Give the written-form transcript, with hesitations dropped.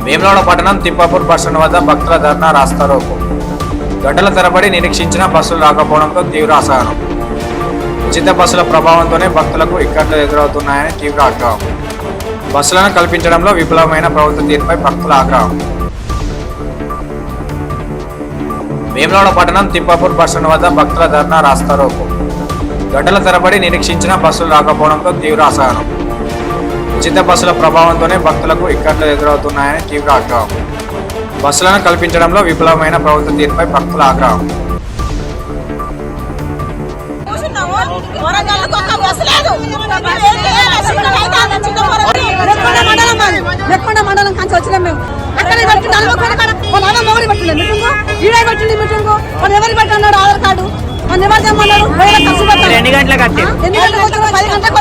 వేములవాడ పట్టణం తిప్పాపూర్ బస్టాండ్ వద్ద భక్తుల ధర్నా రాస్తారోకో. గంటల తరబడి నిరీక్షించిన బస్సులు రాకపోవడంతో తీవ్ర అసహనం. ఉచిత బస్సుల ప్రభావంతోనే భక్తులకు ఇక్కట్లు ఎదురవుతున్నాయని తీవ్ర ఆగ్రహం. బస్సులను కల్పించడంలో విఫలమైన ప్రభుత్వ తీరుపై భక్తుల ఆగ్రహం. వేములవాడ పట్టణం తిప్పాపూర్ బస్టాండ్ వద్ద భక్తుల ధర్నా రాస్తారోకో. గంటల తరబడి నిరీక్షించిన బస్సులు రాకపోవడంతో తీవ్ర అసహనం. ఉచిత బస్సుల ప్రభావంతోనే భక్తులకు ఇక్కట్లు ఎదురవుతున్నాయని తీవ్ర ఆగ్రహం. బస్సులను కల్పించడంలో విఫలమైన ప్రభుత్వ తీరుపై భక్తుల ఆగ్రహం. మండలం కాంచి వచ్చినాం మేము. అక్కడ ఎవరు పెట్టన్నాడు ఆధార్ కార్డు మన ఎవరు తెమ్మన్నాడు. 10 గంటలకు 10 గంటలకు